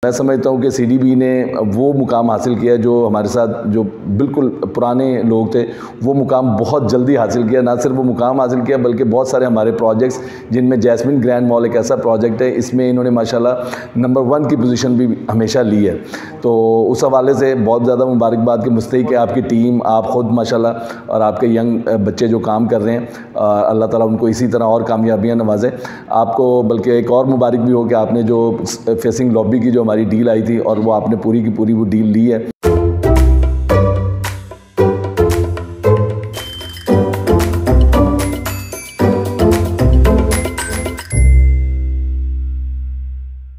मैं समझता हूँ कि सीडीबी ने वो मुकाम हासिल किया जो हमारे साथ जो बिल्कुल पुराने लोग थे वो मुकाम बहुत जल्दी हासिल किया। ना सिर्फ वो मुकाम हासिल किया बल्कि बहुत सारे हमारे प्रोजेक्ट्स जिनमें जैस्मिन ग्रैंड मॉल एक ऐसा प्रोजेक्ट है, इसमें इन्होंने माशाल्लाह नंबर 1 की पोजीशन भी हमेशा ली है। तो उस हवाले से बहुत ज़्यादा मुबारकबाद के मुस्तहिक है आपकी टीम, आप ख़ुद माशाल्लाह और आपके यंग बच्चे जो काम कर रहे हैं। अल्लाह ताला उनको इसी तरह और कामयाबियाँ नवाजे आपको। बल्कि एक और मुबारक भी हो कि आपने जो फेसिंग लॉबी की जो हमारी डील आई थी और वो आपने पूरी की पूरी वो डील ली है।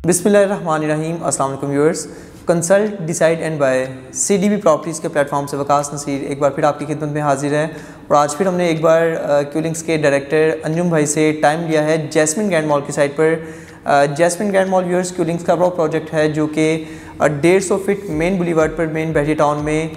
बिस्मिल्लाहिर्रहमानिर्रहीम। अस्सलाम वालेकुम viewers. Consult decide and buy CDB properties के प्लेटफॉर्म से वकास नसीर एक बार फिर आपकी खिदमत में हाजिर है और आज फिर हमने एक बार क्यूलिंग्स के डायरेक्टर अंजुम भाई से टाइम लिया है जैस्मिन ग्रैंड मॉल की साइट पर। जैस्मिन ग्रैंड मॉल व्यूअर्स क्यूलिंग्स का बड़ा प्रोजेक्ट है जो कि 150 फीट मेन बुलीवार्ड पर मेन बहरिया टाउन में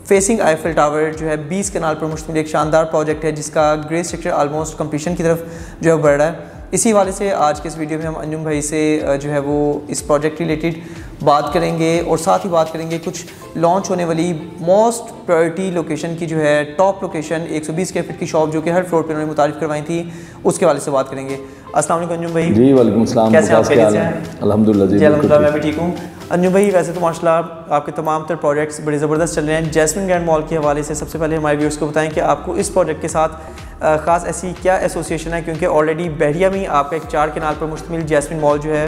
फेसिंग आईफिल टावर जो है 20 कनाल पर मुश्तमिल एक शानदार प्रोजेक्ट है जिसका ग्रे स्ट्रक्चर ऑलमोस्ट कंप्लीशन की तरफ जो है बढ़ रहा है। इसी वाले से आज के इस वीडियो में हम अंजुम भाई से जो है वो इस प्रोजेक्ट रिलेटेड बात करेंगे और साथ ही बात करेंगे कुछ लॉन्च होने वाली मोस्ट प्रायोरिटी लोकेशन की जो है टॉप लोकेशन 120 स्क्वायर फीट की शॉप जो कि हर फ्लोर पे उन्होंने मुतारिफ करवाई थी उसके वाले से बात करेंगे। अस्सलाम वालेकुम अंजुम भाई। जी वालेकुम अस्सलाम। कैसे आप? अल्हम्दुलिल्लाह जी अल्हम्दुलिल्लाह मैं भी ठीक हूँ। अंजुम भाई वैसे तो माशाल्लाह आपके तमाम तर प्रोजेक्ट्स बड़े ज़बरदस्त चल रहे हैं। जैस्मिन ग्रैंड मॉल के हवाले से सबसे पहले हमारे व्यूअर्स को बताएं कि आपको इस प्रोजेक्ट के साथ ख़ास ऐसी क्या एसोसिएशन है, क्योंकि ऑलरेडी बहरिया में आपका एक 4 कनाल पर मुश्तमिल जैस्मिन मॉल जो है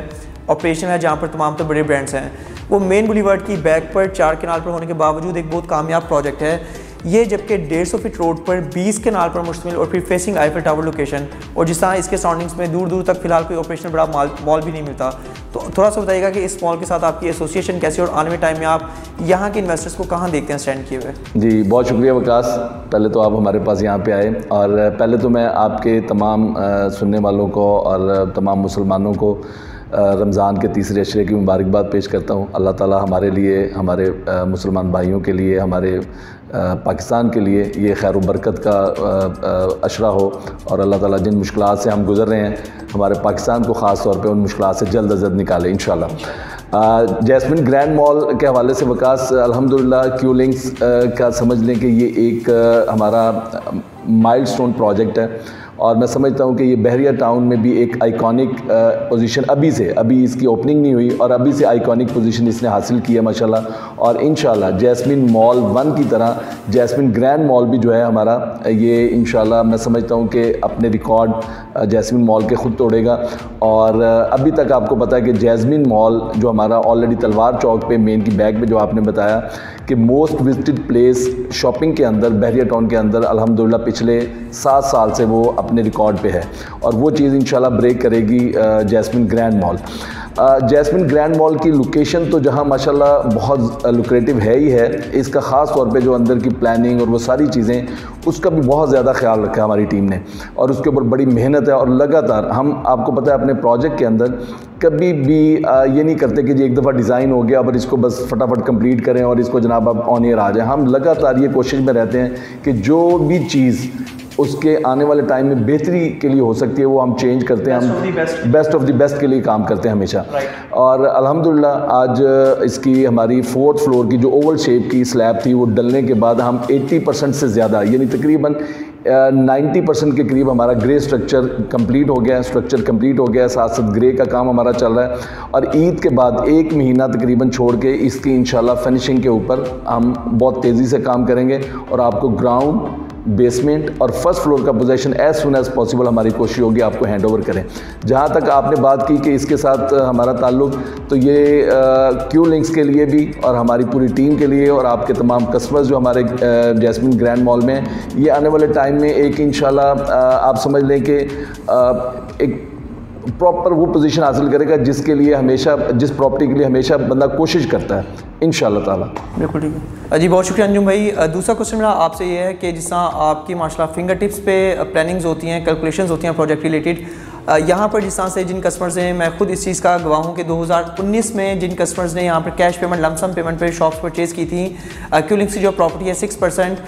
ऑपरेशन है जहाँ पर तमाम तो बड़े ब्रांड्स हैं। वो मेन बुलीवार्ड की बैक पर 4 कनाल पर होने के बावजूद एक बहुत कामयाब प्रोजेक्ट है ये, जबकि 150 फीट रोड पर 20 कनाल पर मुश्तमिल और फिर फेसिंग आईफिल टावर लोकेशन और जिस तरह इसके सराउंडिंग्स में दूर दूर तक फिलहाल कोई ऑपरेशनल बड़ा मॉल भी नहीं मिलता। तो थोड़ा सा बताइएगा कि इस मॉल के साथ आपकी एसोसिएशन कैसी और आने वाले टाइम में आप यहाँ के इन्वेस्टर्स को कहाँ देखते हैं स्टैंड किए हुए? जी बहुत शुक्रिया वकास, पहले तो आप हमारे पास यहाँ पे आए और पहले तो मैं आपके तमाम सुनने वालों को और तमाम मुसलमानों को रमज़ान के तीसरे अशरे की मुबारकबाद पेश करता हूँ। अल्लाह ताला हमारे लिए, हमारे मुसलमान भाइयों के लिए, हमारे पाकिस्तान के लिए ये खैर व बरकत का अशरा हो और अल्लाह ताला जिन मुश्किलात से हम गुज़र रहे हैं हमारे पाकिस्तान को ख़ास तौर पे उन मुश्किलात से जल्द अज जल्द निकाले इंशाल्लाह। जैस्मिन ग्रैंड मॉल के हवाले से वकास अल्हम्दुलिल्लाह क्यूलिंग्स का समझ लें कि ये एक हमारा माइलस्टोन प्रोजेक्ट है और मैं समझता हूँ कि ये बहरिया टाउन में भी एक आइकॉनिक पोजीशन अभी इसकी ओपनिंग नहीं हुई और अभी से आइकॉनिक पोजीशन इसने हासिल की है माशाल्लाह। और इंशाल्लाह जैस्मिन मॉल 1 की तरह जैस्मिन ग्रैंड मॉल भी जो है हमारा ये इंशाल्लाह मैं समझता हूँ कि अपने रिकॉर्ड जैस्मिन मॉल के ख़ुद तोड़ेगा। और अभी तक आपको पता है कि जैस्मिन मॉल जो हमारा ऑलरेडी तलवार चौक पे मेन की बैक में जो आपने बताया कि मोस्ट विजिटेड प्लेस शॉपिंग के अंदर बहरिया टाउन के अंदर अल्हम्दुलिल्लाह पिछले 7 साल से वो अपने रिकॉर्ड पे है और वो चीज़ इंशाल्लाह ब्रेक करेगी Jasmine Grand Mall. Jasmine Grand Mall की लोकेशन तो जहां माशाल्लाह बहुत लुक्रेटिव है ही है, इसका ख़ास तौर पे जो अंदर की प्लानिंग और वो सारी चीज़ें उसका भी बहुत ज़्यादा ख्याल रखा है हमारी टीम ने और उसके ऊपर बड़ी मेहनत है। और लगातार हम आपको पता है अपने प्रोजेक्ट के अंदर कभी भी ये नहीं करते कि जी एक दफ़ा डिज़ाइन हो गया अब इसको बस फटाफट कंप्लीट करें और इसको जनाब अब ऑन ईयर आ जाए। हम लगातार ये कोशिश में रहते हैं कि जो भी चीज़ उसके आने वाले टाइम में बेहतरी के लिए हो सकती है वो हम चेंज करते हैं, हम बेस्ट ऑफ द बेस्ट के लिए काम करते हैं हमेशा। और अल्हम्दुलिल्लाह आज इसकी हमारी 4th फ्लोर की जो ओवल शेप की स्लैब थी वो डलने के बाद हम 80% से ज़्यादा यानी तकरीबन 90% के करीब हमारा ग्रे स्ट्रक्चर कंप्लीट हो गया है, साथ साथ ग्रे का काम हमारा चल रहा है और ईद के बाद 1 महीना तकरीबन छोड़ के इसकी इंशाल्लाह फिनिशिंग के ऊपर हम बहुत तेज़ी से काम करेंगे और आपको ग्राउंड, बेसमेंट और फर्स्ट फ्लोर का position as soon as possible हमारी कोशिश होगी आपको हैंड ओवर करें। जहाँ तक आपने बात की कि इसके साथ हमारा ताल्लुक़, तो ये क्यूलिंग्स के लिए भी और हमारी पूरी टीम के लिए और आपके तमाम कस्टमर्स जो हमारे जैस्मिन ग्रैंड मॉल में ये आने वाले टाइम में एक इंशाल्लाह आप समझ लें कि एक प्रॉपर वो पोजीशन हासिल करेगा जिसके लिए हमेशा, जिस प्रॉपर्टी के लिए हमेशा बंदा कोशिश करता है इंशाल्लाह ताला। बिल्कुल ठीक है जी, बहुत शुक्रिया अंजुम भाई। दूसरा क्वेश्चन मेरा आपसे ये है कि जिस तरह आपकी माशाल्लाह फिंगर टिप्स पे प्लानिंग्स होती हैं, कैलकुलेशंस होती हैं प्रोजेक्ट रिलेटेड, यहाँ पर जिस तरह से जिन कस्टमर्स ने, मैं खुद इस चीज़ का गवाह हूँ कि 2019 में जिन कस्टमर्स ने यहाँ पर कैश पेमेंट, लमसम पेमेंट पर शॉप्स परचेज़ की थी, क्यूलिंग्स की जो प्रॉपर्टी है 6%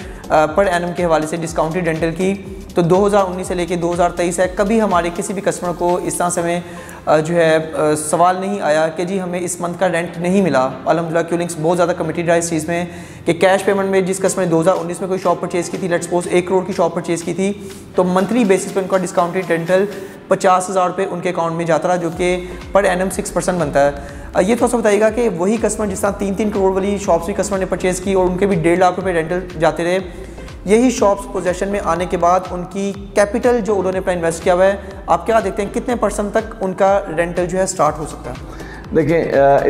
पर एनम के हवाले से डिस्काउंटेड रेंटल की तो 2019 से लेके 2023 है, कभी हमारे किसी भी कस्टमर को इस तरह से हमें जो है सवाल नहीं आया कि जी हमें इस मंथ का रेंट नहीं मिला। अल्हम्दुलिल्लाह क्यूलिंग्स बहुत ज़्यादा कमिटेड रहा इस चीज़ में कि कैश पेमेंट में जिस कस्टमर ने 2019 में कोई शॉप परचेज़ की थी, लेट्स सपोज 1 करोड़ की शॉप परचेज़ की थी, तो मंथली बेसिस पे उनका डिस्काउंटेड रेंटल 50,000 रुपये उनके अकाउंट में जाता रहा, जो कि पर एनम 6% बनता है। ये थोड़ा सा बताइएगा कि वही कस्टमर जिस तरह 3-3 करोड़ वाली शॉप्स भी कस्टमर ने परचेज़ की और उनके भी 1.5 लाख रुपये रेंटल जाते रहे, यही शॉप्स पोजेशन में आने के बाद उनकी कैपिटल जो उन्होंने अपना इन्वेस्ट किया हुआ है, आप क्या देखते हैं कितने % तक उनका रेंटल जो है स्टार्ट हो सकता है? देखिए,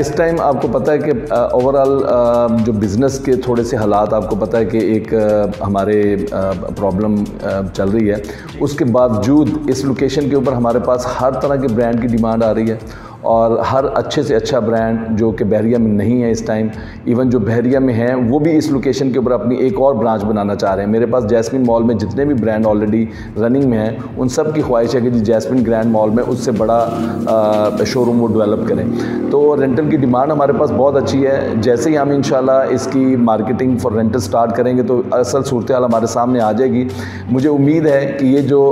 इस टाइम आपको पता है कि ओवरऑल जो बिज़नेस के थोड़े से हालात आपको पता है कि एक हमारे प्रॉब्लम चल रही है, उसके बावजूद इस लोकेशन के ऊपर हमारे पास हर तरह के ब्रांड की डिमांड आ रही है और हर अच्छे से अच्छा ब्रांड जो कि बहरिया में नहीं है इस टाइम, इवन जो बहरिया में हैं वो भी इस लोकेशन के ऊपर अपनी एक और ब्रांच बनाना चाह रहे हैं। मेरे पास जैस्मिन मॉल में जितने भी ब्रांड ऑलरेडी रनिंग में हैं, उन सब की ख्वाहिश है कि जी जैस्मिन ग्रैंड मॉल में उससे बड़ा शोरूम वो डेवलप करें। तो रेंटल की डिमांड हमारे पास बहुत अच्छी है। जैसे ही हम इंशाल्लाह इसकी मार्केटिंग फॉर रेंटल स्टार्ट करेंगे तो असल सूरत हाल हमारे सामने आ जाएगी। मुझे उम्मीद है कि ये जो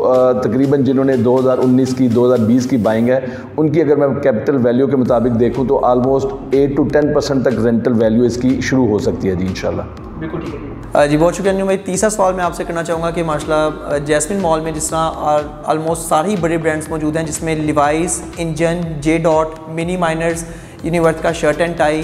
तकरीबन जिन्होंने 2019 की 2020 की बाइंग है, उनकी अगर मैं कैपिटल वैल्यू के मुताबिक देखूं तो ऑलमोस्ट 8 to 10% तक रेंटल वैल्यू इसकी शुरू हो सकती है जी इंशाल्लाह। बिल्कुल ठीक है जी, बहुत शुक्रिया भाई। तीसरा सवाल मैं आपसे करना चाहूँगा कि माशाल्लाह जैस्मिन मॉल में जिस तरह ऑलमोस्ट सारे ही बड़े ब्रांड्स मौजूद हैं, जिसमें Levi's, engine, J dot, mini miners, Uniworth का शर्ट एंड टाई,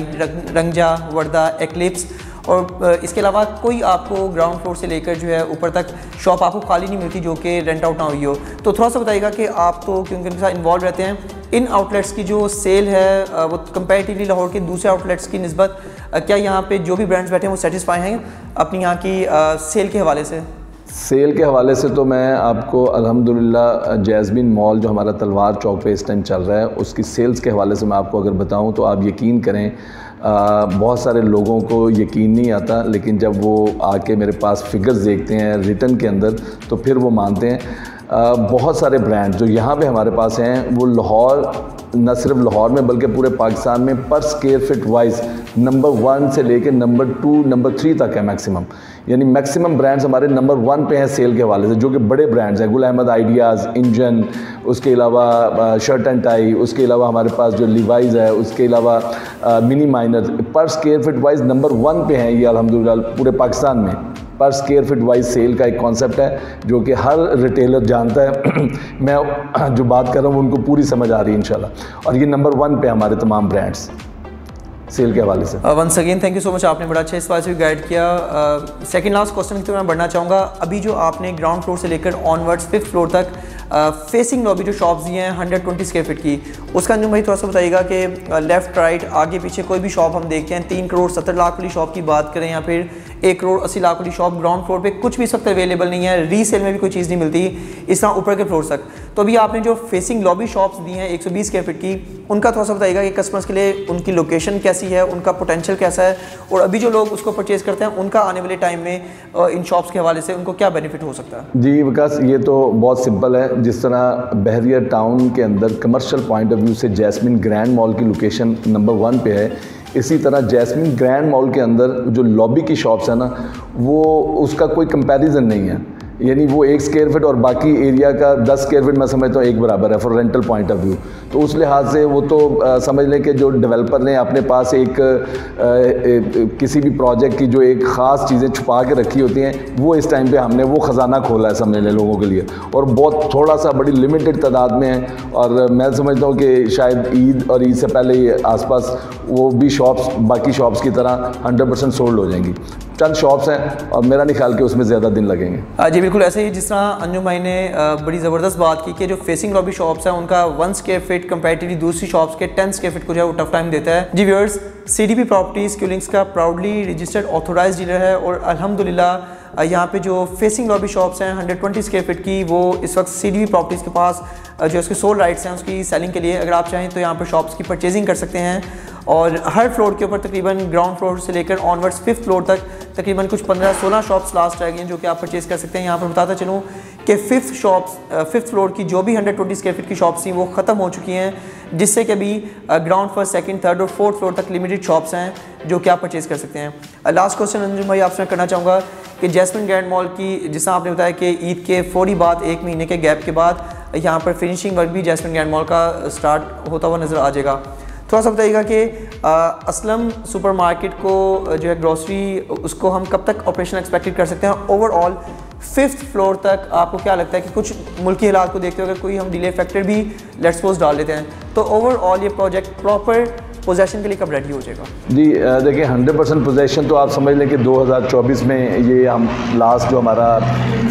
रंगजा, वर्दा, एक्लिप्स और इसके अलावा कोई आपको ग्राउंड फ्लोर से लेकर जो है ऊपर तक शॉप आपको खाली नहीं मिलती जो कि रेंट आउट ना हुई हो। तो थोड़ा सा बताइएगा कि आप तो क्योंकि उनके साथ इन्वॉल्व रहते हैं, इन आउटलेट्स की जो सेल है वो कंपैरेटिवली लाहौर के दूसरे आउटलेट्स की निस्बत क्या यहाँ पे जो भी ब्रांड्स बैठे हैं वो सेटिस्फाई हैं अपनी यहाँ की सेल के हवाले से? सेल के हवाले से तो मैं आपको अल्हम्दुलिल्लाह जैस्मिन मॉल जो हमारा तलवार चौक पे इस टाइम चल रहा है, उसकी सेल्स के हवाले से मैं आपको अगर बताऊं तो आप यकीन करें, बहुत सारे लोगों को यकीन नहीं आता, लेकिन जब वो आके मेरे पास फिगर्स देखते हैं रिटर्न के अंदर तो फिर वो मानते हैं। बहुत सारे ब्रांड जो यहाँ पे हमारे पास हैं वो लाहौर, न सिर्फ लाहौर में बल्कि पूरे पाकिस्तान में पर स्क्वायर फीट वाइज नंबर 1 से लेकर नंबर 2, नंबर 3 तक है मैक्सिमम। यानी मैक्सिमम ब्रांड्स हमारे नंबर 1 पे हैं सेल के हवाले से, जो कि बड़े ब्रांड्स हैं, गुल अहमद आइडियाज़, इंजन, उसके अलावा शर्ट एंड टाई, उसके अलावा हमारे पास जो लिवाइज़ है, उसके अलावा मिनी माइनर, पर स्क्वायर फीट वाइज नंबर 1 पे हैं ये अल्हम्दुलिल्लाह पूरे पाकिस्तान में। पर स्क्वायर फीट वाइज सेल का एक कॉन्सेप्ट है जो कि हर रिटेलर जानता है। मैं जो बात कर रहा हूँ उनको पूरी समझ आ रही है इंशाल्लाह, और ये नंबर 1 पे हमारे तमाम ब्रांड्स सेल के हवाले से। Once again thank you so much, आपने बड़ा अच्छा इस बात से भी गाइड किया। सेकंड लास्ट क्वेश्चन की तरफ मैं बढ़ना चाहूँगा। अभी जो आपने ग्राउंड फ्लोर से लेकर ऑनवर्ड्स 5th फ्लोर तक फेसिंग लॉबी जो शॉप्स दी हैं 120 स्क्वायर फीट की, उसका अंजुम भाई थोड़ा सा बताइएगा कि लेफ़्ट राइट आगे पीछे कोई भी शॉप हम देखते हैं 3 करोड़ 70 लाख वाली शॉप की बात करें या फिर 1 करोड़ 80 लाख वाली शॉप, ग्राउंड फ्लोर पे कुछ भी इस वक्त अवेलेबल नहीं है, रीसेल में भी कोई चीज़ नहीं मिलती, इस तरह ऊपर के फ्लोर तक। तो अभी आपने जो फेसिंग लॉबी शॉप्स दी हैं 120 स्क्वायर फीट की, उनका थोड़ा सा बताइएगा कि कस्टमर्स के लिए उनकी लोकेशन कैसी है, उनका पोटेंशियल कैसा है, और अभी जो लोग उसको परचेज़ करते हैं उनका आने वाले टाइम में इन शॉप्स के हवाले से उनको क्या बेनिफिट हो सकता है? जी विकास, ये तो बहुत सिंपल है। जिस तरह बहरिया टाउन के अंदर कमर्शियल पॉइंट ऑफ व्यू से जैस्मिन ग्रैंड मॉल की लोकेशन नंबर 1 पे है, इसी तरह जैस्मिन ग्रैंड मॉल के अंदर जो लॉबी की शॉप्स है ना, वो उसका कोई कंपैरिजन नहीं है। यानी वो 1 स्क्वायर फीट और बाकी एरिया का 10 स्क्वायर फीट मैं समझता हूँ एक बराबर है for rental point of view. तो उस लिहाज से वो तो समझ लें कि जो डेवलपर ने अपने पास एक किसी भी प्रोजेक्ट की जो एक ख़ास चीज़ें छुपा के रखी होती हैं, वो इस टाइम पे हमने वो ख़जाना खोला है समझ लें लोगों के लिए, और बहुत थोड़ा सा बड़ी लिमिटेड तादाद में है। और मैं समझता हूँ कि शायद ईद और ईद से पहले ही आसपास वो भी शॉप्स बाकी शॉप्स की तरह 100% सोल्ड हो जाएंगी। चंद शॉप्स हैं और मेरा नहीं ख्याल कि उसमें ज़्यादा दिन लगेंगे। जी बिल्कुल, ऐसे ही जिस तरह अंजुम भाई ने बड़ी ज़बरदस्त बात की कि जो फेसिंग लॉबी शॉप्स हैं उनका 1 स्क्वायर फीट कंपैरेटिवली दूसरी शॉप्स के 10 स्क्वायर फीट को जो है वो टफ टाइम देता है। जी व्यूअर्स, CDP प्रॉपर्टीज़ क्यूलिंग्स का प्राउडली रजिस्टर्ड ऑथोराइज डीलर है, और अल्हम्दुलिल्लाह यहाँ पे जो फेसिंग लॉबी शॉप्स हैं 120 स्क्वायर फीट की, वो इस वक्त CDP प्रॉपर्टीज़ के पास जो उसके सोल राइट्स हैं उसकी सेलिंग के लिए, अगर आप चाहें तो यहाँ पर शॉप्स की परचेजिंग कर सकते हैं। और हर फ्लोर के ऊपर तकरीबन ग्राउंड फ्लोर से लेकर ऑनवर्ड्स 5th फ्लोर तक तकरीबन कुछ 15-16 शॉप्स लास्ट रह गई हैं जो कि आप परचेज़ कर सकते हैं। यहाँ पर बताता चलूँ कि 5th फ्लोर की जो भी 120 स्क्वायर फीट की शॉप्स थी वो ख़त्म हो चुकी हैं, जिससे कि अभी ग्राउंड फर्स्ट, सेकंड, थर्ड और फोर्थ फ्लोर तक लिमिटेड शॉप्स हैं जो कि आप परचेज़ कर सकते हैं। लास्ट क्वेश्चन अंजुम भाई आपसे करना चाहूँगा कि जैस्मिन ग्रैंड मॉल की, जिस आपने बताया कि ईद के फौरी बाद 1 महीने के गैप के बाद यहाँ पर फिनिशिंग वर्क भी जैस्मिन ग्रैंड मॉल का स्टार्ट होता हुआ नज़र आ जाएगा। थोड़ा सा बताइएगा कि असलम सुपरमार्केट को जो है ग्रॉसरी, उसको हम कब तक ऑपरेशन एक्सपेक्टेड कर सकते हैं? ओवरऑल 5th फ्लोर तक आपको क्या लगता है कि कुछ मुल्की हालात को देखते हुए अगर कोई हम डिले फैक्टर भी लेट्स सपोज डाल लेते हैं तो ओवरऑल ये प्रोजेक्ट प्रॉपर पोजेशन के लिए कब रेडी हो जाएगा? जी देखिए 100% पोजेशन तो आप समझ लें कि 2024 में ये हम लास्ट जो हमारा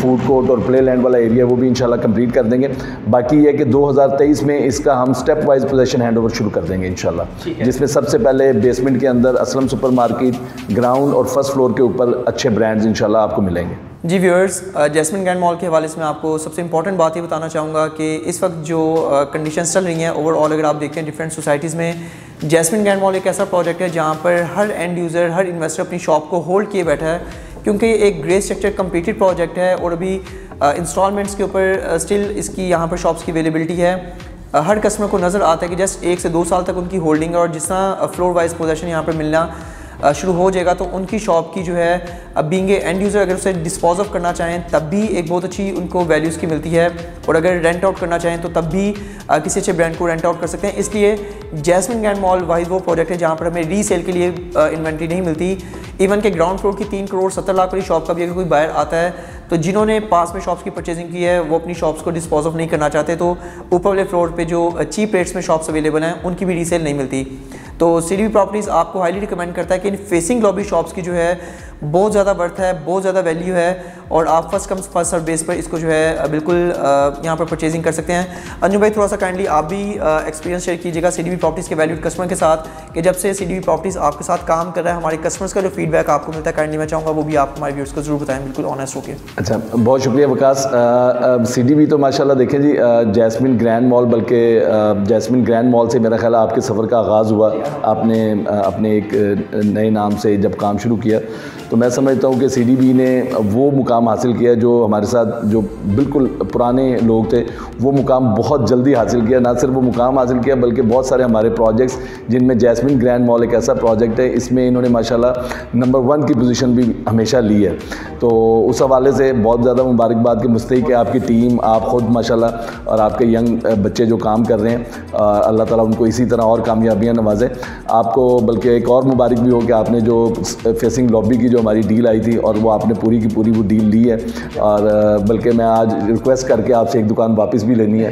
फूड कोर्ट और प्ले लैंड वाला एरिया वो भी इंशाल्लाह कंप्लीट कर देंगे। बाकी ये है कि 2023 में इसका हम स्टेप वाइज पोजेशन हैंडओवर शुरू कर देंगे इंशाल्लाह, जिसमें सबसे पहले बेसमेंट के अंदर असलम सुपरमार्केट, ग्राउंड और फर्स्ट फ्लोर के ऊपर अच्छे ब्रांड्स इंशाल्लाह आपको मिलेंगे। जी व्यूअर्स, जैस्मिन ग्रैंड मॉल के हवाले से मैं आपको सबसे इंपॉर्टेंट बात ये बताना चाहूँगा कि इस वक्त जो कंडीशंस चल रही हैं ओवरऑल, अगर आप देखते हैं डिफरेंट सोसाइटीज़ में, जैस्मिन ग्रैंड मॉल एक ऐसा प्रोजेक्ट है जहाँ पर हर एंड यूज़र, हर इन्वेस्टर अपनी शॉप को होल्ड किए बैठा है, क्योंकि ये एक ग्रे स्ट्रक्चर कंप्लीटेड प्रोजेक्ट है और अभी इंस्टॉलमेंट्स के ऊपर स्टिल इसकी यहाँ पर शॉप्स की अवेलेबिलिटी है। हर कस्टमर को नज़र आता है कि जस्ट 1 से 2 साल तक उनकी होल्डिंग है और जिस तरह फ्लोर वाइज पोजेशन यहाँ पर मिलना शुरू हो जाएगा तो उनकी शॉप की जो है बीइंग ए एंड यूज़र अगर उसे डिस्पोज ऑफ करना चाहें तब भी एक बहुत अच्छी उनको वैल्यूज़ की मिलती है, और अगर रेंट आउट करना चाहें तो तब भी किसी अच्छे ब्रांड को रेंट आउट कर सकते हैं। इसलिए जैस्मिन ग्रैंड मॉल वाहिद वो प्रोजेक्ट है जहाँ पर हमें रीसेल के लिए इन्वेंट्री नहीं मिलती। इवन के ग्राउंड फ्लोर की 3 करोड़ 70 लाख वाली शॉप का भी अगर कोई बायर आता है तो जिन्होंने पास में शॉप्स की परचेजिंग की है वो अपनी शॉप्स को डिस्पोज ऑफ नहीं करना चाहते, तो ऊपर वाले फ्लोर पे जो चीप रेट्स में शॉप्स अवेलेबल हैं उनकी भी रीसेल नहीं मिलती। तो सीडीबी प्रॉपर्टीज़ आपको हाईली रिकमेंड करता है कि इन फेसिंग लॉबी शॉप्स की जो है बहुत ज़्यादा बर्थ है, बहुत ज़्यादा वैल्यू है, और आप first come first serve base पर इसको जो है बिल्कुल यहाँ पर परचेजिंग कर सकते हैं। अंजुम भाई थोड़ा सा काइंडली आप भी एक्सपीरियंस शेयर कीजिएगा सीडीबी प्रॉपर्टीज़ के वैल्यूड कस्टमर के साथ कि जब से सीडीबी प्रॉपर्टीज़ आपके साथ काम कर रहा है, हमारे कस्टमर्स का जो फीडबैक आपको मिलता है, काइंडली मैं चाहूँगा वो भी आप हमारे व्यूअर्स को जरूर बताएं, बिल्कुल ऑनेस्ट होकर। अच्छा, बहुत शुक्रिया वकास। सीडीबी तो माशाल्लाह देखें जी, जैस्मिन ग्रैंड मॉल, बल्कि जैस्मिन ग्रैंड मॉल से मेरा ख्याल आपके सफ़र का आगाज़ हुआ। आपने अपने एक नए नाम से जब काम शुरू किया तो मैं समझता हूँ कि सीडीबी ने वो मुकाम हासिल किया जो हमारे साथ जो बिल्कुल पुराने लोग थे वो मुकाम बहुत जल्दी हासिल किया। ना सिर्फ वो मुकाम हासिल किया बल्कि बहुत सारे हमारे प्रोजेक्ट्स, जिनमें जैस्मिन ग्रैंड मॉल एक ऐसा प्रोजेक्ट है, इसमें इन्होंने माशाल्लाह नंबर 1 की पोजीशन भी हमेशा ली है। तो उस हवाले से बहुत ज़्यादा मुबारकबाद के मुस्तहिक है आपकी टीम, आप ख़ुद माशाल्लाह, और आपके यंग बच्चे जो काम कर रहे हैं, अल्लाह ताला उनको इसी तरह और कामयाबियाँ नवाज़े। आपको बल्कि एक और मुबारक भी हो कि आपने जो फेसिंग लॉबी की जो हमारी डील आई थी और वो आपने पूरी की पूरी वो डील ली है, और बल्कि मैं आज रिक्वेस्ट करके आपसे एक दुकान वापस भी लेनी है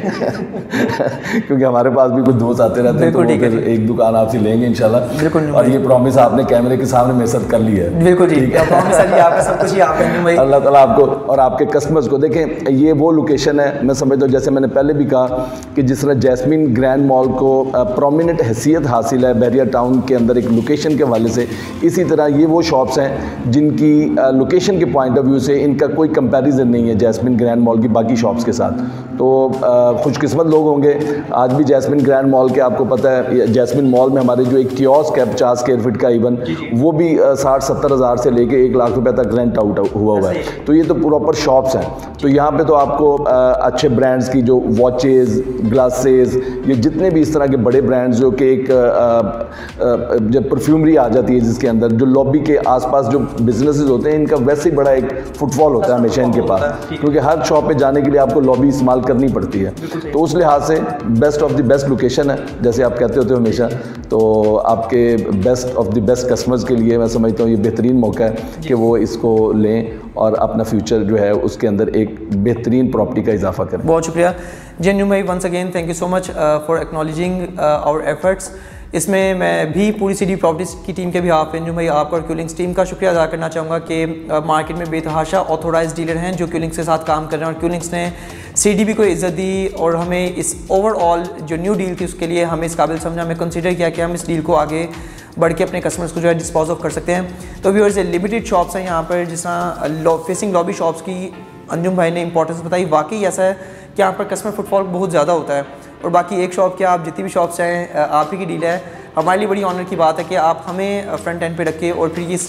क्योंकि हमारे पास भी कुछ दोस्त आते रहते हैं, तो फिर एक दुकान आपसे लेंगे इंशाल्लाह। और ये प्रॉमिस आपने कैमरे के सामने मेरे साथ कर लिया है। बिल्कुल ठीक है, प्रॉमिस है जी, आपका सब कुछ ही आप भाई। अल्लाह ताला आपको और आपके कस्टमर्स को, देखें ये वो लोकेशन है, मैं समझता हूँ जैसे मैंने पहले भी कहा कि जिस तरह जैस्मिन ग्रैंड मॉल को प्रोमिनेंट हैसियत हासिल है बैरियर टाउन के अंदर एक लोकेशन के हवाले से, इसी तरह ये वो शॉप्स हैं जिनकी लोकेशन के पॉइंट ऑफ व्यू से इनका कोई कंपैरिजन नहीं है जैस्मिन ग्रैंड मॉल की बाकी शॉप्स के साथ। तो खुशकिस्मत लोग होंगे। आज भी जैस्मिन ग्रैंड मॉल के आपको पता है, जैस्मिन मॉल में हमारे जो एक कियोस्क है 50 स्क्वायर फीट का, इवन वो भी 60-70 हज़ार से लेके 1 लाख रुपए तक रेंट आउट हुआ हुआ है। तो ये तो प्रॉपर शॉप्स हैं। तो यहाँ पे तो आपको अच्छे ब्रांड्स की जो वॉचेज़, ग्लासेस, ये जितने भी इस तरह के बड़े ब्रांड्स जो कि एक जब परफ्यूमरी आ जाती है जिसके अंदर, जो लॉबी के आसपास जो बिजनेसेस होते हैं, इनका वैसे ही बड़ा एक फुटफॉल होता है हमेशा इनके पास, क्योंकि हर शॉप पे जाने के लिए आपको लॉबी इस्तेमाल करनी पड़ती है। तो उस लिहाज से best of the best location है, जैसे आप कहते होते हो हमेशा। तो आपके best of the best customers के लिए मैं समझता हूँ ये बेहतरीन मौका है कि वो इसको लें और अपना फ्यूचर जो है उसके अंदर एक बेहतरीन प्रॉपर्टी का इजाफा करें। बहुत शुक्रिया जी अंजुम भाई, once again thank you so much for acknowledging our efforts. इसमें मैं भी पूरी सीडी प्रॉपर्टीज़ की टीम के भी आप अंजुम भाई, आपका और क्यूलिंग्स टीम का शुक्रिया अदा करना चाहूँगा कि मार्केट में बेतहाशा ऑथोराइज डीलर हैं जो क्यूलिंग्स के साथ काम कर रहे हैं, और क्यूलिंग्स ने सीडीबी को इज़्ज़त दी और हमें इस ओवरऑल जो न्यू डील थी उसके लिए हमें इस काबिल समझा, हमें कंसिडर किया कि हम इस डील को आगे बढ़ के अपने कस्टमर्स को जो है डिस्पोज ऑफ कर सकते हैं। तो व्यूअर्स, लिमिटेड शॉप्स हैं यहाँ पर, जिस तरह फेसिंग लॉबी शॉप्स की अंजुम भाई ने इंपॉर्टेंस बताई। वाकई ऐसा है कि यहाँ पर कस्टमर फुटफॉल बहुत ज़्यादा होता है, और बाकी एक शॉप क्या, आप जितनी भी शॉप्स हैं आप ही की डील है। हमारे लिए बड़ी ऑनर की बात है कि आप हमें फ्रंट एंड पे रख के और फिर इस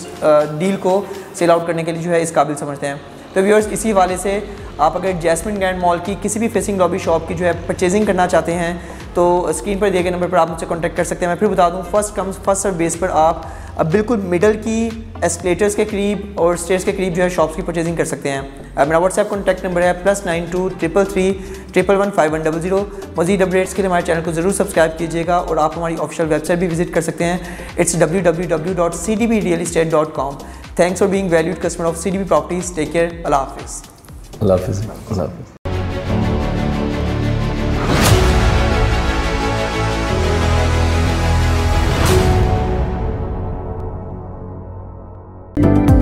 डील को सेल आउट करने के लिए जो है इस काबिल समझते हैं। तो व्यूअर्स, इसी वाले से आप अगर जैस्मिन ग्रैंड मॉल की किसी भी फेसिंग लॉबी शॉप की जो है परचेजिंग करना चाहते हैं तो स्क्रीन पर दिए गए नंबर पर आप मुझसे कॉन्टैक्ट कर सकते हैं। मैं फिर बता दूं, first comes first serve base पर आप अब बिल्कुल मिडल की एस्केलेटर्स के करीब और स्टेयर्स के करीब जो है शॉप्स की परचेजिंग कर सकते हैं। मेरा व्हाट्सएप कॉन्टैक्ट नंबर है +92 333 111 5100। मज़ीद अपडेट्स के लिए हमारे चैनल को ज़रूर सब्सक्राइब कीजिएगा और आप हमारी ऑफिशियल वेबसाइट भी विजिट कर सकते हैं। It's www.cdbrealestate.com। Thanks for being valued customer of CDB properties. Take care. अल्लाह हाफिज़। अल्लाह हाफिज़। अल्लाह हाफिज़। you